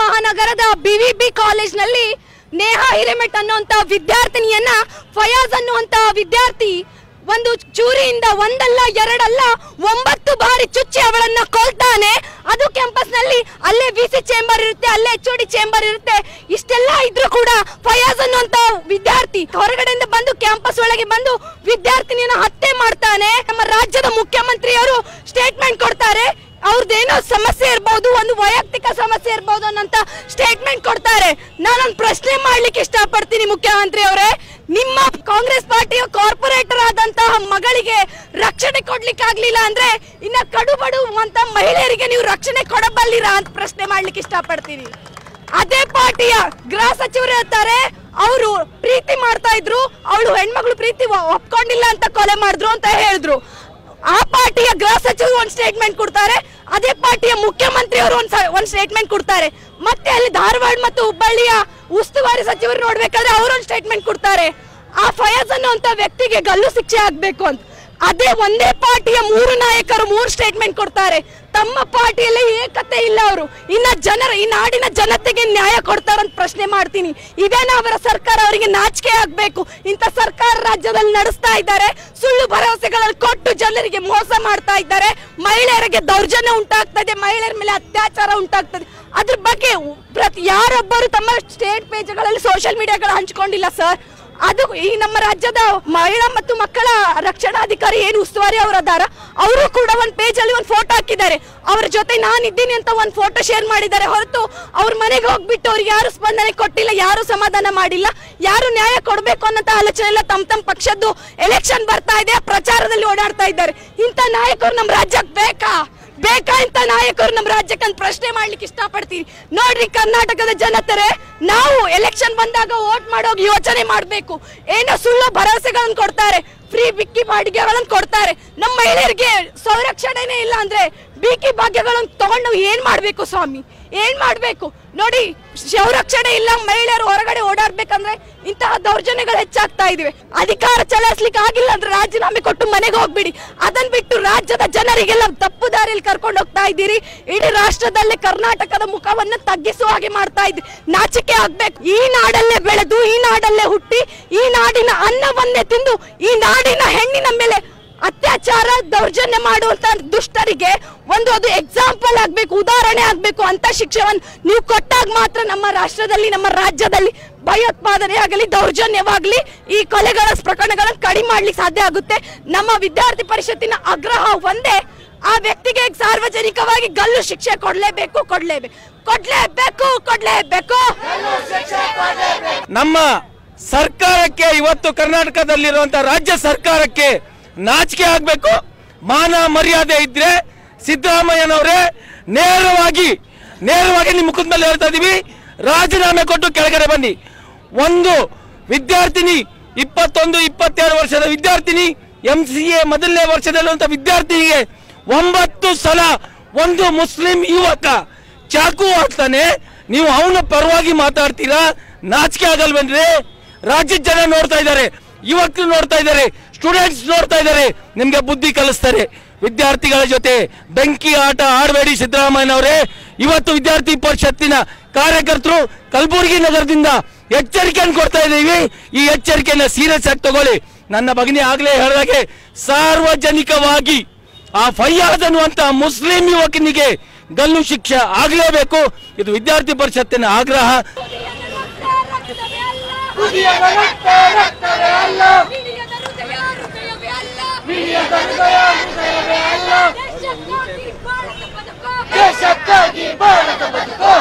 ಮಹಾನಗರದ BVB ಕಾಲೇಜ್ನಲ್ಲಿ ನೇಹಾ ಹಿರೇಮಠ್ ಅನ್ನುವಂತ ವಿದ್ಯಾರ್ಥಿನಿಯನ್ನ ಫಯಾಜ್ ಅನ್ನುವಂತ ವಿದ್ಯಾರ್ಥಿ ಒಂದು ಚೂರಿಯಿಂದ ಒಂದಲ್ಲ ಎರಡಲ್ಲ 9 ಬಾರಿ ಚುಚ್ಚಿ ಅವಳನ್ನ ಕೊಲ್ತಾನೆ. ಅದು ಕ್ಯಾಂಪಸ್ ನಲ್ಲಿ ಅಲ್ಲೇ ವಿಸಿ ಚೇಂಬರ್ ಇರುತ್ತೆ, ಅಲ್ಲೇ HOD ಚೇಂಬರ್ ಇರುತ್ತೆ. ಇಷ್ಟೆಲ್ಲ ಇದ್ರೂ ಕೂಡ ಫಯಾಜ್ ಅನ್ನುವಂತ ವಿದ್ಯಾರ್ಥಿ ಹೊರಗಡೆಯಿಂದ ಬಂದು ಕ್ಯಾಂಪಸ್ ಒಳಗೆ ಬಂದು ವಿದ್ಯಾರ್ಥಿನಿಯನ್ನ ಹತ್ಯೆ ಮಾಡ್ತಾನೆ. ನಮ್ಮ ರಾಜ್ಯದ ಮುಖ್ಯಮಂತ್ರಿಯವರು ಸ್ಟೇಟ್ಮೆಂಟ್ ಕೊಡ್ತಾರೆ. ಅವ್ರದ್ದೇನೋ ಸಮಸ್ಯೆ ಇರಬಹುದು, ಒಂದು ವೈಯಕ್ತಿಕ ಸಮಸ್ಯೆ ಇರಬಹುದು ಅನ್ನಂತ ಸ್ಟೇಟ್ಮೆಂಟ್ ಕೊಡ್ತಾರೆ. ನಾನೊಂದು ಪ್ರಶ್ನೆ ಮಾಡ್ಲಿಕ್ಕೆ ಇಷ್ಟಪಡ್ತೀನಿ ಮುಖ್ಯಮಂತ್ರಿ ಅವರೇ, ನಿಮ್ಮ ಕಾಂಗ್ರೆಸ್ ಪಾರ್ಟಿಯ ಕಾರ್ಪೊರೇಟರ್ ಆದಂತಹ ಮಗಳಿಗೆ ರಕ್ಷಣೆ ಕೊಡ್ಲಿಕ್ಕೆ ಆಗ್ಲಿಲ್ಲ ಅಂದ್ರೆ ಇನ್ನ ಕಡುಬಡು ಅಂತ ಮಹಿಳೆಯರಿಗೆ ನೀವು ರಕ್ಷಣೆ ಕೊಡಬಲ್ಲಿರಾ ಅಂತ ಪ್ರಶ್ನೆ ಮಾಡ್ಲಿಕ್ಕೆ ಇಷ್ಟಪಡ್ತೀನಿ. ಅದೇ ಪಾರ್ಟಿಯ ಗೃಹ ಸಚಿವರು ಇರ್ತಾರೆ, ಅವರು ಪ್ರೀತಿ ಮಾಡ್ತಾ ಇದ್ರು, ಅವಳು ಹೆಣ್ಮಗಳು ಪ್ರೀತಿ ಒಪ್ಕೊಂಡಿಲ್ಲ ಅಂತ ಕೊಲೆ ಮಾಡಿದ್ರು ಅಂತ ಹೇಳಿದ್ರು. ಆ ಪಾರ್ಟಿಯ ಗೃಹ ಸಚಿವರು ಒಂದು ಸ್ಟೇಟ್ಮೆಂಟ್ ಕೊಡ್ತಾರೆ, ಅದೇ ಪಾರ್ಟಿಯ ಮುಖ್ಯಮಂತ್ರಿ ಅವರು ಒಂದು ಸ್ಟೇಟ್ಮೆಂಟ್ ಕೊಡ್ತಾರೆ. ಮತ್ತೆ ಅಲ್ಲಿ ಧಾರವಾಡ ಮತ್ತು ಹುಬ್ಬಳ್ಳಿಯ ಉಸ್ತುವಾರಿ ಸಚಿವರು ನೋಡ್ಬೇಕಾದ್ರೆ ಅವರೊಂದು ಸ್ಟೇಟ್ಮೆಂಟ್ ಕೊಡ್ತಾರೆ, ಆ ಫಯಾಜ್ ಅನ್ನುವಂತ ವ್ಯಕ್ತಿಗೆ ಗಲ್ಲು ಶಿಕ್ಷೆ ಆಗ್ಬೇಕು ಅಂತ. ಅದೇ ಒಂದೇ ಪಾರ್ಟಿಯ 3 ನಾಯಕರು 3 ಸ್ಟೇಟ್ಮೆಂಟ್ ಕೊಡ್ತಾರೆ. ತಮ್ಮ ಪಾರ್ಟಿಯಲ್ಲಿ ಏಕತೆ ಇಲ್ಲ ಅವರು. ಇನ್ನ ಈ ನಾಡಿನ ಜನತೆಗೆ ನ್ಯಾಯ ಕೊಡ್ತಾರಂತ ಪ್ರಶ್ನೆ ಮಾಡ್ತೀನಿ. ಇದೇನ ಅವರ ಸರ್ಕಾರ? ಅವರಿಗೆ ನಾಚಿಕೆ ಆಗ್ಬೇಕು. ಇಂಥ ಸರ್ಕಾರ ರಾಜ್ಯದಲ್ಲಿ ನಡೆಸ್ತಾ ಇದ್ದಾರೆ, ಸುಳ್ಳು ಭರವಸೆಗಳಲ್ಲಿ ಕೊಟ್ಟು ಜನರಿಗೆ ಮೋಸ ಮಾಡ್ತಾ ಇದ್ದಾರೆ. ಮಹಿಳೆಯರಿಗೆ ದೌರ್ಜನ್ಯ ಉಂಟಾಗ್ತಾ ಇದೆ, ಮಹಿಳೆಯರ ಮೇಲೆ ಅತ್ಯಾಚಾರ ಉಂಟಾಗ್ತದೆ. ಅದ್ರ ಬಗ್ಗೆ ಯಾರೊಬ್ಬರು ತಮ್ಮ ಸ್ಟೇಟ್ ಪೇಜ್ಗಳಲ್ಲಿ ಸೋಷಿಯಲ್ ಮೀಡಿಯಾಗಳು ಹಂಚಿಕೊಂಡಿಲ್ಲ ಸರ್. ಅದು ಈ ನಮ್ಮ ರಾಜ್ಯದ ಮಹಿಳಾ ಮತ್ತು ಮಕ್ಕಳ ರಕ್ಷಣಾಧಿಕಾರಿ ಏನು ಉಸ್ತುವಾರಿ ಅವರದಾರ, ಅವರು ಕೂಡ ಒಂದು ಪೇಜ್ ಅಲ್ಲಿ ಒಂದು ಫೋಟೋ ಹಾಕಿದ್ದಾರೆ. ಅವರ ಜೊತೆ ನಾನಿದ್ದೀನಿ ಅಂತ ಒಂದು ಫೋಟೋ ಶೇರ್ ಮಾಡಿದ್ದಾರೆ. ಹೊರತು ಅವ್ರ ಮನೆಗೆ ಹೋಗ್ಬಿಟ್ಟು ಅವ್ರಿಗೆ ಯಾರು ಸ್ಪಂದನೆ ಕೊಟ್ಟಿಲ್ಲ, ಯಾರು ಸಮಾಧಾನ ಮಾಡಿಲ್ಲ, ಯಾರು ನ್ಯಾಯ ಕೊಡ್ಬೇಕು ಅನ್ನೋ ಆಲೋಚನೆ ಇಲ್ಲ. ತಮ್ಮ ಪಕ್ಷದ್ದು ಎಲೆಕ್ಷನ್ ಬರ್ತಾ ಇದೆ, ಪ್ರಚಾರದಲ್ಲಿ ಓಡಾಡ್ತಾ ಇದ್ದಾರೆ. ಇಂಥ ನಾಯಕರು ನಮ್ಮ ರಾಜ್ಯಕ್ಕೆ ಬೇಕಾ ಇಂತ ನಾಯಕರು ನಮ್ಮ ರಾಜ್ಯಕ್ಕೆ ಅಂತ ಪ್ರಶ್ನೆ ಮಾಡ್ಲಿಕ್ಕೆ ಇಷ್ಟಪಡ್ತೀನಿ. ನೋಡ್ರಿ ಕರ್ನಾಟಕದ ಜನತರೆ, ನಾವು ಎಲೆಕ್ಷನ್ ಬಂದಾಗ ವೋಟ್ ಮಾಡೋಗಿ ಯೋಚನೆ ಮಾಡ್ಬೇಕು. ಏನೋ ಸುಳ್ಳು ಭರವಸೆಗಳನ್ನು ಕೊಡ್ತಾರೆ, ಫ್ರೀ ಬಿಕ್ಕಿ ಬಾಡಿಗೆಗಳನ್ನು ಕೊಡ್ತಾರೆ. ನಮ್ಮ ಮಹಿಳೆಯರಿಗೆ ಸಂರಕ್ಷಣೆನೇ ಇಲ್ಲ ಅಂದ್ರೆ ಬಿಕ್ಕಿ ಭಾಗ್ಯಗಳನ್ನು ತಗೊಂಡು ಏನ್ ಮಾಡ್ಬೇಕು ಸ್ವಾಮಿ, ಏನ್ ಮಾಡ್ಬೇಕು? ನೋಡಿ, ಸಂರಕ್ಷಣೆ ಇಲ್ಲ, ಮಹಿಳೆಯರು ಹೊರಗಡೆ ಓಡಾಡ್ಬೇಕಂದ್ರೆ ಇಂತಹ ದೌರ್ಜನ್ಯಗಳು ಹೆಚ್ಚಾಗ್ತಾ ಇದಿವೆ. ಅಧಿಕಾರ ಚಲಾಯಿಸ್ಲಿಕ್ಕೆ ಆಗಿಲ್ಲ ಅಂದ್ರೆ ರಾಜೀನಾಮೆ ಕೊಟ್ಟು ಮನೆಗೆ ಹೋಗ್ಬಿಡಿ. ಅದನ್ ಬಿಟ್ಟು ರಾಜ್ಯದ ಜನರಿಗೆಲ್ಲ ತಪ್ಪು ದಾರಿಯಲ್ಲಿ ಕರ್ಕೊಂಡು ಹೋಗ್ತಾ ಇದ್ದೀರಿ. ಇಡೀ ರಾಷ್ಟ್ರದಲ್ಲೇ ಕರ್ನಾಟಕದ ಮುಖವನ್ನು ತಗ್ಗಿಸುವ ಹಾಗೆ ಮಾಡ್ತಾ ಇದ್ದೀರಿ. ನಾಚಿಕೆ ಆಗ್ಬೇಕು. ಈ ನಾಡಲ್ಲೇ ಬೆಳೆದು, ಈ ನಾಡಲ್ಲೇ ಹುಟ್ಟಿ, ಈ ನಾಡಿನ ಅನ್ನವನ್ನೇ ತಿಂದು, ಈ ನಾಡಿನ ಹೆಣ್ಣಿನ ಮೇಲೆ ಅತ್ಯಾಚಾರ ದೌರ್ಜನ್ಯ ಮಾಡುವಂತ ದುಷ್ಟರಿಗೆ ಅದು ಎಕ್ಸಾಂಪಲ್ ಆಗ್ಬೇಕು, ಉದಾಹರಣೆ ಆಗ್ಬೇಕು. ಅಂತ ಶಿಕ್ಷೆಯನ್ನು ನೀವು ಕೊಟ್ಟಾಗ ಮಾತ್ರ ನಮ್ಮ ರಾಷ್ಟ್ರದಲ್ಲಿ, ನಮ್ಮ ರಾಜ್ಯದಲ್ಲಿ ಭಯೋತ್ಪಾದನೆ ಆಗಲಿ, ದೌರ್ಜನ್ಯವಾಗಲಿ, ಈ ಕೊಲೆಗಳ ಪ್ರಕರಣಗಳನ್ನು ಕಡಿಮೆ ಮಾಡ್ಲಿಕ್ಕೆ ಸಾಧ್ಯ ಆಗುತ್ತೆ. ನಮ್ಮ ವಿದ್ಯಾರ್ಥಿ ಪರಿಷತ್ತಿನ ಆಗ್ರಹ ಒಂದೇ, ಆ ವ್ಯಕ್ತಿಗೆ ಸಾರ್ವಜನಿಕವಾಗಿ ಗಲ್ಲು ಶಿಕ್ಷೆ ಕೊಡ್ಲೇಬೇಕು. ನಮ್ಮ ಸರ್ಕಾರಕ್ಕೆ, ಇವತ್ತು ಕರ್ನಾಟಕದಲ್ಲಿರುವಂತಹ ರಾಜ್ಯ ಸರ್ಕಾರಕ್ಕೆ ನಾಚಿಕೆ ಆಗ್ಬೇಕು. ಮಾನ ಮರ್ಯಾದೆ ಇದ್ರೆ ಸಿದ್ದರಾಮಯ್ಯನವರೇ ನೇರವಾಗಿ ನಿಮ್ಮ ಮುಖದ ಮೇಲೆ ಹೇಳ್ತಾ ಇದೀವಿ, ರಾಜೀನಾಮೆ ಕೊಟ್ಟು ಕೆಳಗಡೆ ಬನ್ನಿ. ಒಂದು ವಿದ್ಯಾರ್ಥಿನಿ, 21-22 ವರ್ಷದ ವಿದ್ಯಾರ್ಥಿನಿ, MCA ಮೊದಲನೇ ವರ್ಷದಲ್ಲಿರುವಂತಹ ವಿದ್ಯಾರ್ಥಿನಿಗೆ 9 ಸಲ ಒಂದು ಮುಸ್ಲಿಂ ಯುವಕ ಚಾಕು ಹಾಕ್ತಾನೆ. ನೀವು ಅವನ ಪರವಾಗಿ ಮಾತಾಡ್ತೀರಾ? ನಾಚಿಕೆ ಆಗಲ್ವೇನ್ರಿ? ರಾಜ್ಯದ ಜನ ನೋಡ್ತಾ ಇದ್ದಾರೆ, ಯುವಕರು ನೋಡ್ತಾ ಇದ್ದಾರೆ, ಸ್ಟೂಡೆಂಟ್ಸ್ ನೋಡ್ತಾ ಇದ್ದಾರೆ, ನಿಮ್ಗೆ ಬುದ್ಧಿ ಕಲಿಸ್ತಾರೆ. ವಿದ್ಯಾರ್ಥಿಗಳ ಜೊತೆ ಬೆಂಕಿ ಆಟ ಆಡಬೇಡಿ ಸಿದ್ದರಾಮಯ್ಯನವರೇ. ಇವತ್ತು ವಿದ್ಯಾರ್ಥಿ ಪರಿಷತ್ತಿನ ಕಾರ್ಯಕರ್ತರು ಕಲಬುರಗಿ ನಗರದಿಂದ ಎಚ್ಚರಿಕೆಯನ್ನು ಕೊಡ್ತಾ ಇದ್ದೀವಿ. ಈ ಎಚ್ಚರಿಕೆಯನ್ನ ಸೀರಿಯಸ್ ಆಗಿ ತಗೊಳ್ಳಿ. ನನ್ನ ಭಗಿನಿ ಆಗ್ಲೇ ಹೇಳಿದಾಗೆ ಸಾರ್ವಜನಿಕವಾಗಿ ಆ ಫಯ್ಯಾಜ್ ಅನ್ನುವಂತ ಮುಸ್ಲಿಂ ಯುವಕನಿಗೆ ಗಲ್ಲು ಶಿಕ್ಷೆ ಆಗಲೇಬೇಕು. ಇದು ವಿದ್ಯಾರ್ಥಿ ಪರಿಷತ್ತಿನ ಆಗ್ರಹ. ದೇಶಕ್ಕಾಗಿ ಬಾಳದ ಬದುಕು